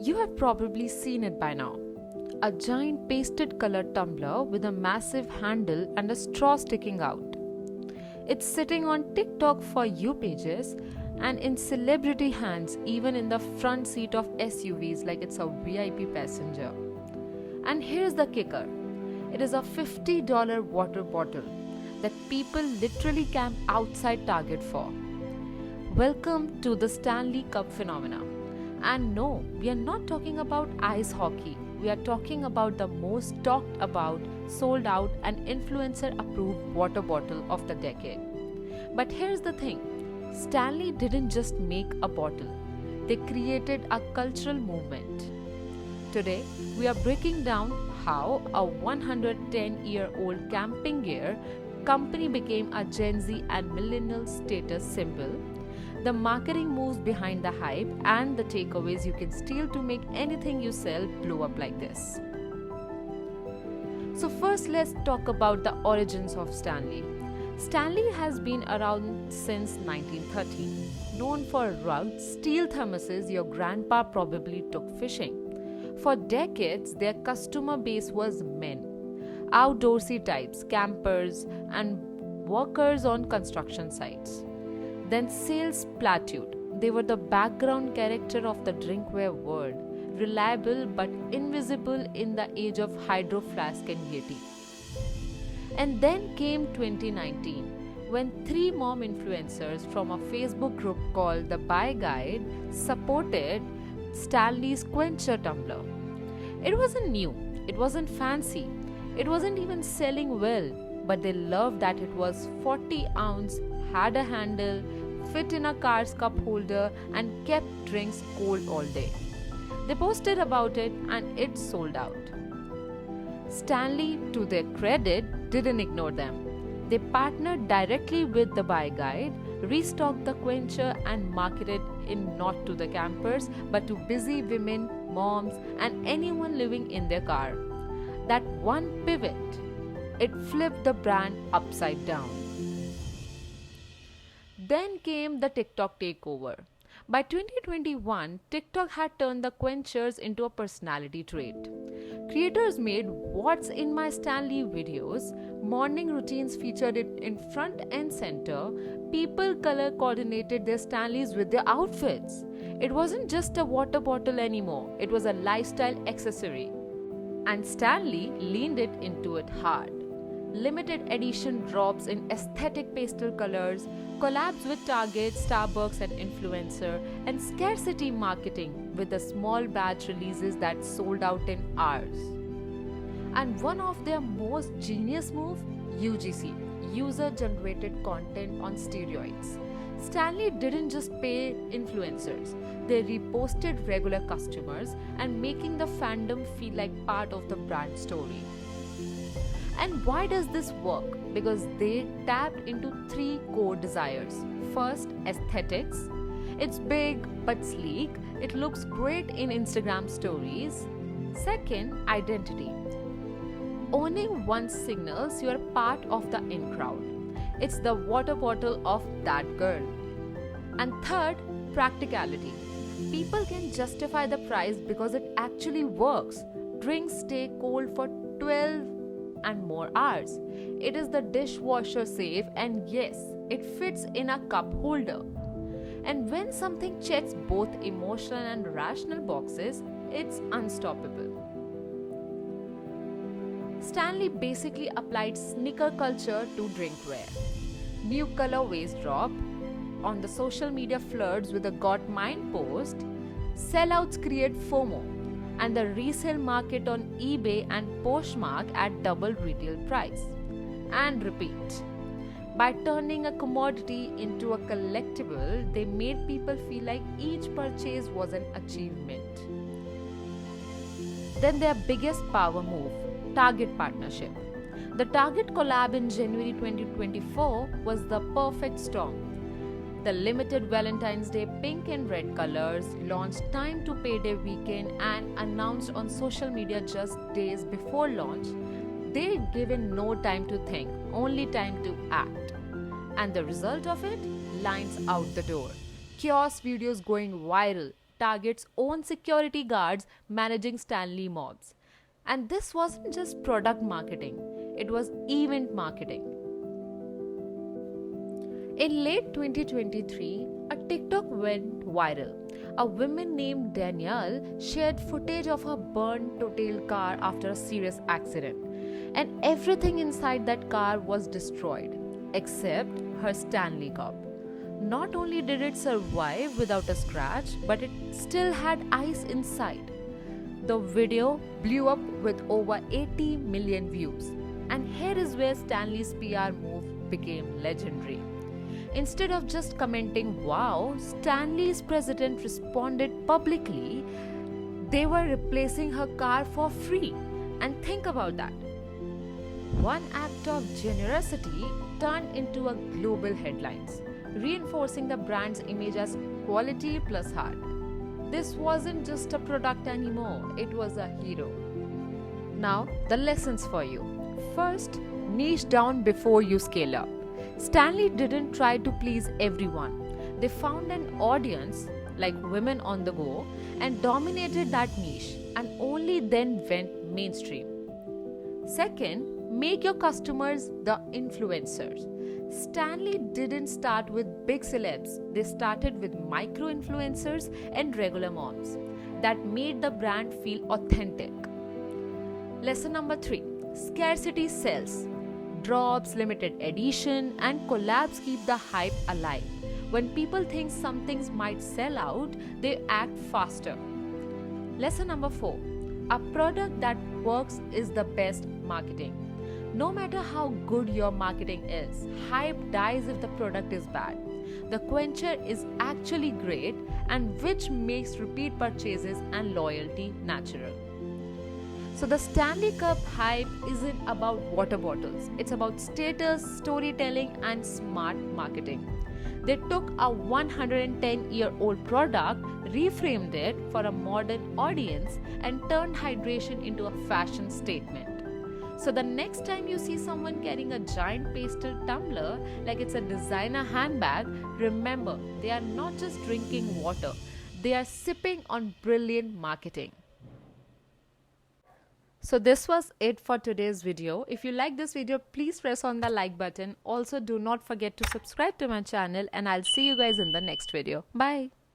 You have probably seen it by now. A giant pasted colored tumbler with a massive handle and a straw sticking out. It's sitting on TikTok for you pages and in celebrity hands, even in the front seat of SUVs like it's a VIP passenger. And here's the kicker, it is a $50 water bottle that people literally camp outside Target for. Welcome to the Stanley Cup phenomena. And no, we are not talking about ice hockey. We are talking about the most talked about, sold out, and influencer approved water bottle of the decade. But here's the thing, Stanley didn't just make a bottle, they created a cultural movement. Today, we are breaking down how a 110-year-old camping gear company became a Gen Z and millennial status symbol, the marketing moves behind the hype, and the takeaways you can steal to make anything you sell blow up like this. So first, let's talk about the origins of Stanley. Stanley has been around since 1913. Known for rugged steel thermoses your grandpa probably took fishing. For decades, their customer base was men, outdoorsy types, campers, and workers on construction sites. Then sales plateaued. They were the background character of the drinkware world, reliable but invisible in the age of Hydro Flask and Yeti. And then came 2019, when three mom influencers from a Facebook group called The Buy Guide supported Stanley's Quencher tumbler. It wasn't new, it wasn't fancy, it wasn't even selling well, but they loved that it was 40 ounce, had a handle, fit in a car's cup holder, and kept drinks cold all day. They posted about it and it sold out. Stanley, to their credit, didn't ignore them. They partnered directly with the Buy Guide, restocked the Quencher, and marketed it not to the campers but to busy women, moms, and anyone living in their car. That one pivot, it flipped the brand upside down. Then came the TikTok takeover. By 2021, TikTok had turned the Quenchers into a personality trait. Creators made "What's in my Stanley" videos, morning routines featured it in front and center, people color coordinated their Stanleys with their outfits. It wasn't just a water bottle anymore, it was a lifestyle accessory. And Stanley leaned it into it hard. Limited edition drops in aesthetic pastel colors, collabs with Target, Starbucks, and influencer, and scarcity marketing with the small batch releases that sold out in hours. And one of their most genius moves, UGC, user generated content on steroids. Stanley didn't just pay influencers, they reposted regular customers and making the fandom feel like part of the brand story. And why does this work? Because they tapped into three core desires. First, aesthetics. It's big but sleek. It looks great in Instagram stories. Second, identity. Owning one signals you are part of the in crowd. It's the water bottle of that girl. And third, practicality. People can justify the price because it actually works. Drinks stay cold for 12 and more hours. It is the dishwasher safe, and yes, it fits in a cup holder. And when something checks both emotional and rational boxes, it's unstoppable. Stanley basically applied sneaker culture to drinkware. New colorways drop, on the social media flirts with a "got mine" post, sellouts create FOMO, and the resale market on eBay and Poshmark at double retail price. And repeat. By turning a commodity into a collectible, they made people feel like each purchase was an achievement. Then their biggest power move, Target partnership. The Target collab in January 2024 was the perfect storm. The limited Valentine's Day pink and red colors launched time to payday weekend and announced on social media just days before launch. They'd given no time to think, only time to act. And the result of it? Lines out the door. Chaos videos going viral. Target's own security guards managing Stanley mobs. And this wasn't just product marketing, it was event marketing. In late 2023, a TikTok went viral. A woman named Danielle shared footage of her burned to tail car after a serious accident. And everything inside that car was destroyed, except her Stanley Cup. Not only did it survive without a scratch, but it still had ice inside. The video blew up with over 80 million views. And here is where Stanley's PR move became legendary. Instead of just commenting, "Wow," Stanley's president responded publicly, they were replacing her car for free. And think about that. One act of generosity turned into a global headlines, reinforcing the brand's image as quality plus heart. This wasn't just a product anymore, it was a hero. Now, the lessons for you. First, niche down before you scale up. Stanley didn't try to please everyone. They found an audience, like women on the go, and dominated that niche, and only then went mainstream. Second, make your customers the influencers. Stanley didn't start with big celebs, they started with micro influencers and regular moms. That made the brand feel authentic. Lesson number 3, scarcity sells. Drops, limited edition, and collabs keep the hype alive. When people think some things might sell out, they act faster. Lesson number 4, a product that works is the best marketing. No matter how good your marketing is, hype dies if the product is bad. The quencher is actually great, and which makes repeat purchases and loyalty natural. So the Stanley Cup hype isn't about water bottles. It's about status, storytelling, and smart marketing. They took a 110-year-old product, reframed it for a modern audience, and turned hydration into a fashion statement. So the next time you see someone carrying a giant pastel tumbler like it's a designer handbag, remember, they are not just drinking water. They are sipping on brilliant marketing. So this was it for today's video. If you like this video, please press on the like button. Also, do not forget to subscribe to my channel, and I'll see you guys in the next video. Bye.